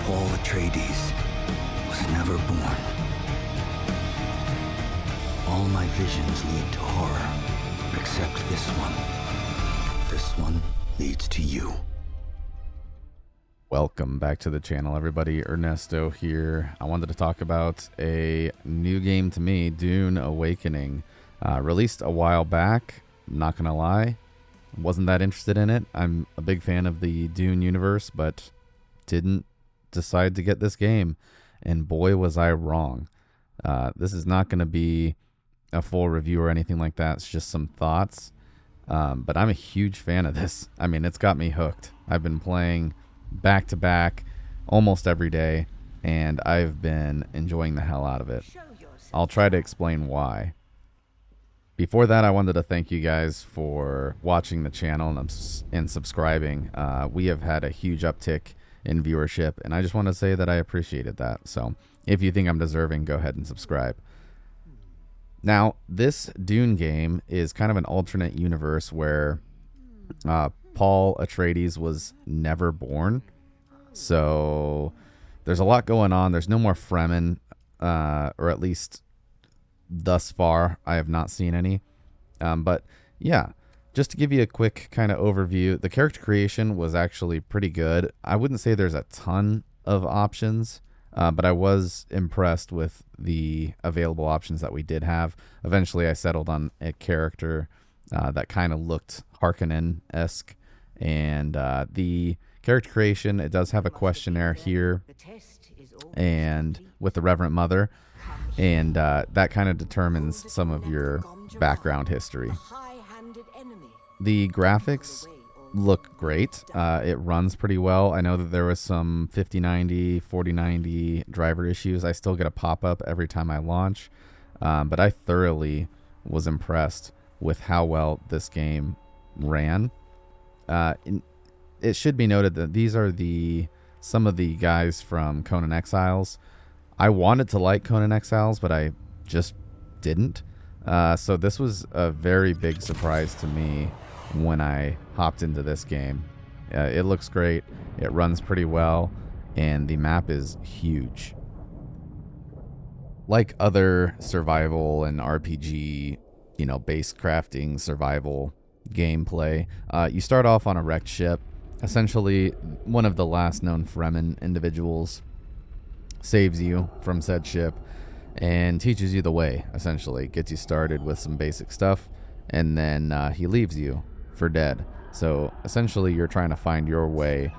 Paul Atreides was never born. All my visions lead to horror, except this one. This one leads to you. Welcome back to the channel, everybody. Ernesto here. I wanted to talk about a new game to me, Dune Awakening. Released a while back, not gonna lie. Wasn't that interested in it. I'm a big fan of the Dune universe, but didn't decide to get this game. And boy, was I wrong. This is not going to be a full review or anything like that. It's just some thoughts. But I'm a huge fan of this. I mean, it's got me hooked. I've been playing back to back almost every day, and I've been enjoying the hell out of it. I'll try to explain why. Before that, I wanted to thank you guys for watching the channel and subscribing. We have had a huge uptick in viewership, and I just want to say that I appreciated that. So if you think I'm deserving, go ahead and subscribe. Now, this Dune game is kind of an alternate universe where Paul Atreides was never born. So there's a lot going on. There's no more Fremen, or at least thus far, I have not seen any. But yeah, just to give you a quick kind of overview, the character creation was actually pretty good. I wouldn't say there's a ton of options, but I was impressed with the available options that we did have. Eventually, I settled on a character that kind of looked Harkonnen-esque. And the character creation, it does have a questionnaire here and with the Reverend Mother. And that kind of determines some of your background history. The graphics look great. It runs pretty well. I know that there was some 5090, 4090 driver issues. I still get a pop-up every time I launch. But I thoroughly was impressed with how well this game ran. It should be noted that these are some of the guys from Conan Exiles. I wanted to like Conan Exiles, but I just didn't. So this was a very big surprise to me when I hopped into this game. It looks great. It runs pretty well, and the map is huge. Like other survival and RPG, base crafting survival gameplay, you start off on a wrecked ship. Essentially, one of the last known Fremen individuals saves you from said ship and teaches you the way, essentially. Gets you started with some basic stuff, and then he leaves you for dead. So essentially, you're trying to find your way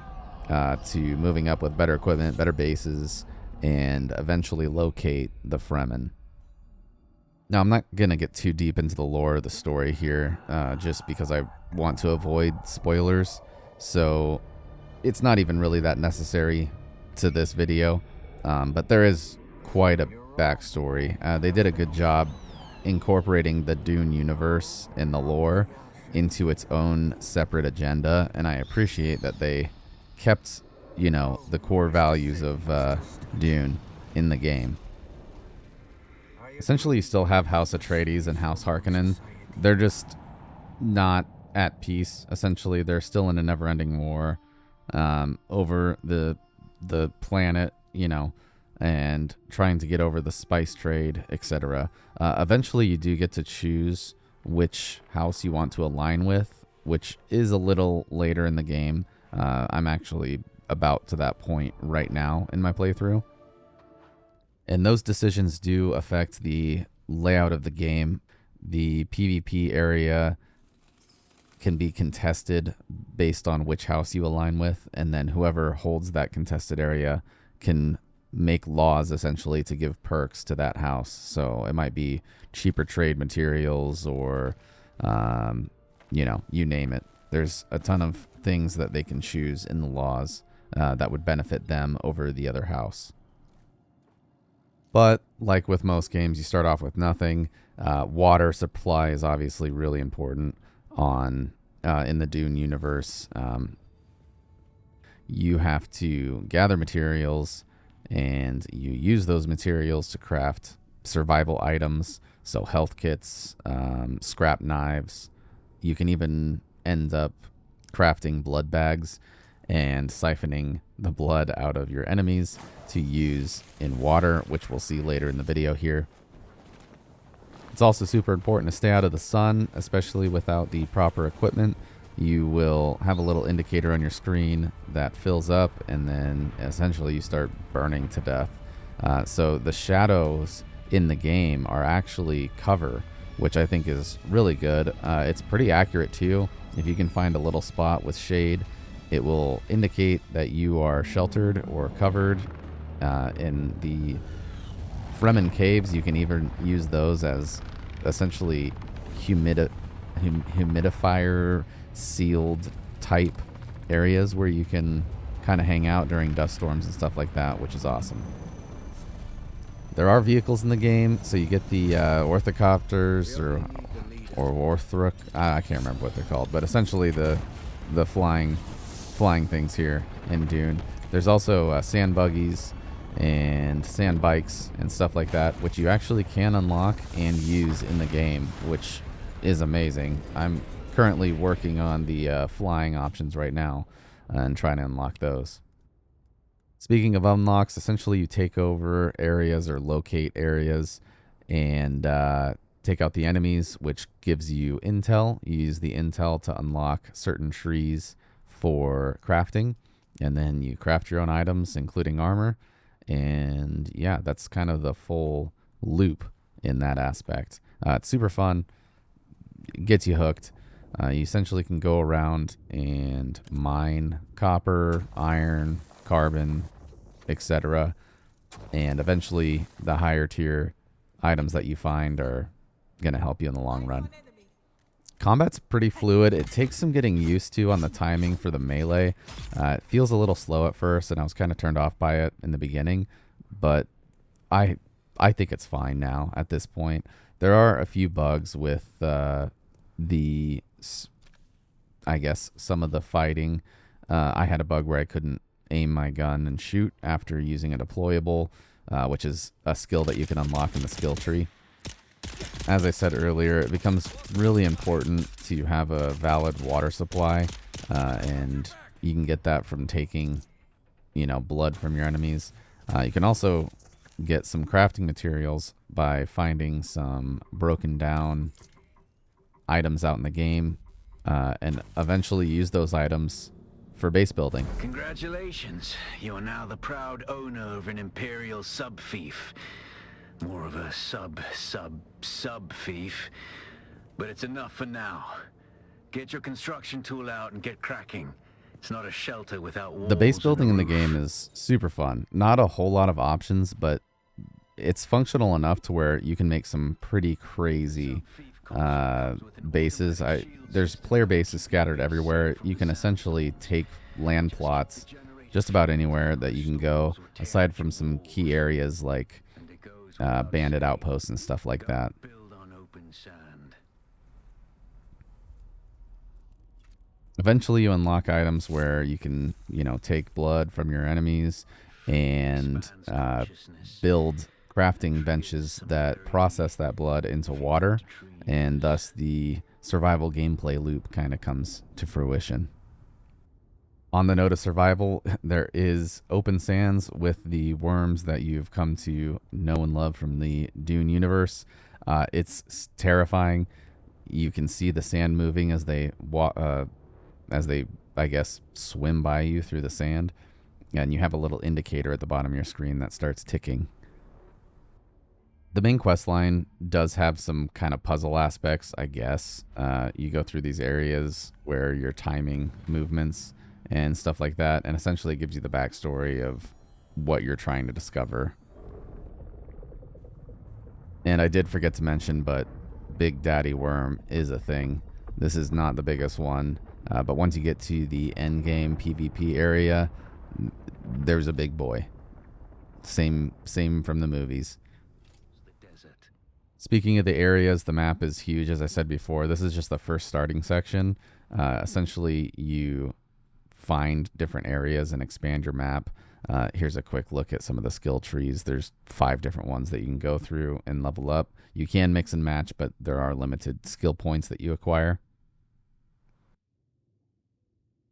to moving up with better equipment, better bases, and eventually locate the Fremen. Now, I'm not going to get too deep into the lore of the story here, just because I want to avoid spoilers. So it's not even really that necessary to this video. But there is quite a backstory. They did a good job incorporating the Dune universe and the lore into its own separate agenda, and I appreciate that they kept, the core values of Dune in the game. Essentially, you still have House Atreides and House Harkonnen. They're just not at peace. Essentially, they're still in a never-ending war over the planet, and trying to get over the spice trade, etc. Eventually, you do get to choose which house you want to align with, which is a little later in the game. I'm actually about to that point right now in my playthrough. And those decisions do affect the layout of the game. The PvP area can be contested based on which house you align with, and then whoever holds that contested area can make laws essentially to give perks to that house. So it might be cheaper trade materials or you name it. There's a ton of things that they can choose in the laws that would benefit them over the other house. But like with most games, you start off with nothing. Water supply is obviously really important in the Dune universe. You have to gather materials, and you use those materials to craft survival items, so health kits, scrap knives. You can even end up crafting blood bags and siphoning the blood out of your enemies to use in water, which we'll see later in the video here. It's also super important to stay out of the sun, especially without the proper equipment. You will have a little indicator on your screen that fills up, and then essentially you start burning to death. So the shadows in the game are actually cover, which I think is really good. It's pretty accurate too. If you can find a little spot with shade, it will indicate that you are sheltered or covered. In the Fremen caves, you can even use those as essentially humidifier sealed type areas where you can kind of hang out during dust storms and stuff like that, which is awesome. There are vehicles in the game, so you get the orthocopters or orthruk. I can't remember what they're called, but essentially the flying things here in Dune. There's also sand buggies and sand bikes and stuff like that, which you actually can unlock and use in the game, which is amazing. I'm currently working on the flying options right now and trying to unlock those. Speaking of unlocks, essentially you take over areas or locate areas and take out the enemies, which gives you intel. You use the intel to unlock certain trees for crafting, and then you craft your own items, including armor. And yeah, that's kind of the full loop in that aspect. It's super fun. It gets you hooked. You essentially can go around and mine copper, iron, carbon, etc. And eventually the higher tier items that you find are going to help you in the long run. Combat's pretty fluid. It takes some getting used to on the timing for the melee. It feels a little slow at first, and I was kind of turned off by it in the beginning, but I think it's fine now at this point. There are a few bugs with I guess some of the fighting. I had a bug where I couldn't aim my gun and shoot after using a deployable, which is a skill that you can unlock in the skill tree. As I said earlier, it becomes really important to have a valid water supply, and you can get that from taking, blood from your enemies. You can also get some crafting materials by finding some broken down items out in the game, and eventually use those items for base building. Congratulations. You are now the proud owner of an Imperial sub-fief. More of a sub-fief. But it's enough for now. Get your construction tool out and get cracking. It's not a shelter without walls. The base building in the game is super fun. Not a whole lot of options, but it's functional enough to where you can make some pretty crazy bases. There's player bases scattered everywhere. You can essentially take land plots just about anywhere that you can go, aside from some key areas like bandit outposts and stuff like that. Eventually you unlock items where you can, take blood from your enemies and build crafting benches that process that blood into water, and thus the survival gameplay loop kind of comes to fruition. On the note of survival, there is open sands with the worms that you've come to know and love from the Dune universe. It's terrifying. You can see the sand moving as they I guess, swim by you through the sand. And you have a little indicator at the bottom of your screen that starts ticking. The main quest line does have some kind of puzzle aspects, I guess. You go through these areas where you're timing movements and stuff like that, and essentially gives you the backstory of what you're trying to discover. And I did forget to mention, but Big Daddy Worm is a thing. This is not the biggest one, but once you get to the end game PvP area, there's a big boy. Same from the movies. Speaking of the areas, the map is huge, as I said before. This is just the first starting section. Essentially, you find different areas and expand your map. Here's a quick look at some of the skill trees. There's 5 different ones that you can go through and level up. You can mix and match, but there are limited skill points that you acquire.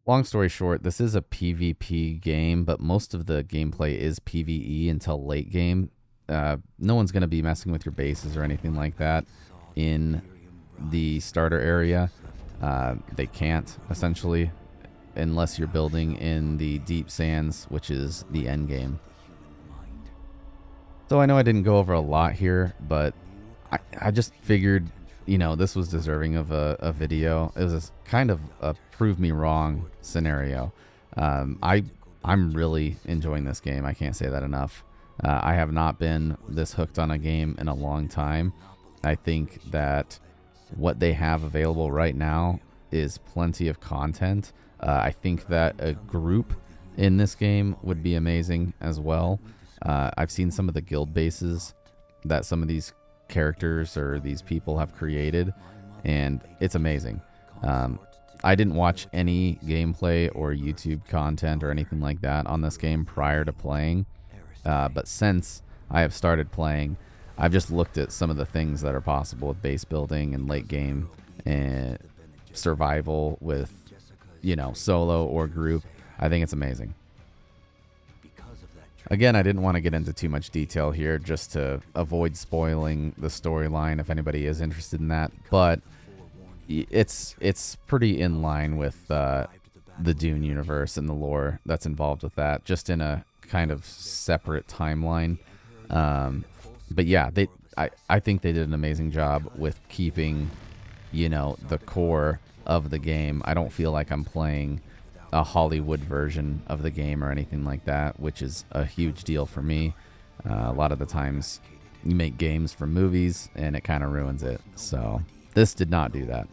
long story short, this is a PvP game, but most of the gameplay is PvE until late game. No one's going to be messing with your bases or anything like that in the starter area. They can't, essentially, unless you're building in the deep sands, which is the end game. So I know I didn't go over a lot here, but I just figured, you know, this was deserving of a video. It was kind of a prove me wrong scenario. I'm really enjoying this game. I can't say that enough. I have not been this hooked on a game in a long time. I think that what they have available right now is plenty of content. I think that a group in this game would be amazing as well. I've seen some of the guild bases that some of these characters or these people have created, and it's amazing. I didn't watch any gameplay or YouTube content or anything like that on this game prior to playing, but since I have started playing, I've just looked at some of the things that are possible with base building and late game and survival with, you know, solo or group. I think it's amazing. Again, I didn't want to get into too much detail here just to avoid spoiling the storyline if anybody is interested in that, but it's pretty in line with the Dune universe and the lore that's involved with that, just in a kind of separate timeline. But yeah, I think they did an amazing job with keeping, you know, the core of the game. I don't feel like I'm playing a Hollywood version of the game or anything like that, which is a huge deal for me. A lot of the times you make games for movies and it kind of ruins it. So this did not do that.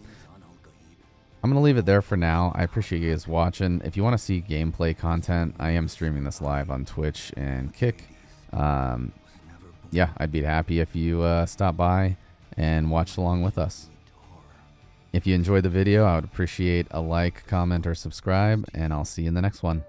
I'm going to leave it there for now. I appreciate you guys watching. If you want to see gameplay content, I am streaming this live on Twitch and Kick. Yeah, I'd be happy if you stop by and watch along with us. If you enjoyed the video, I would appreciate a like, comment, or subscribe, and I'll see you in the next one.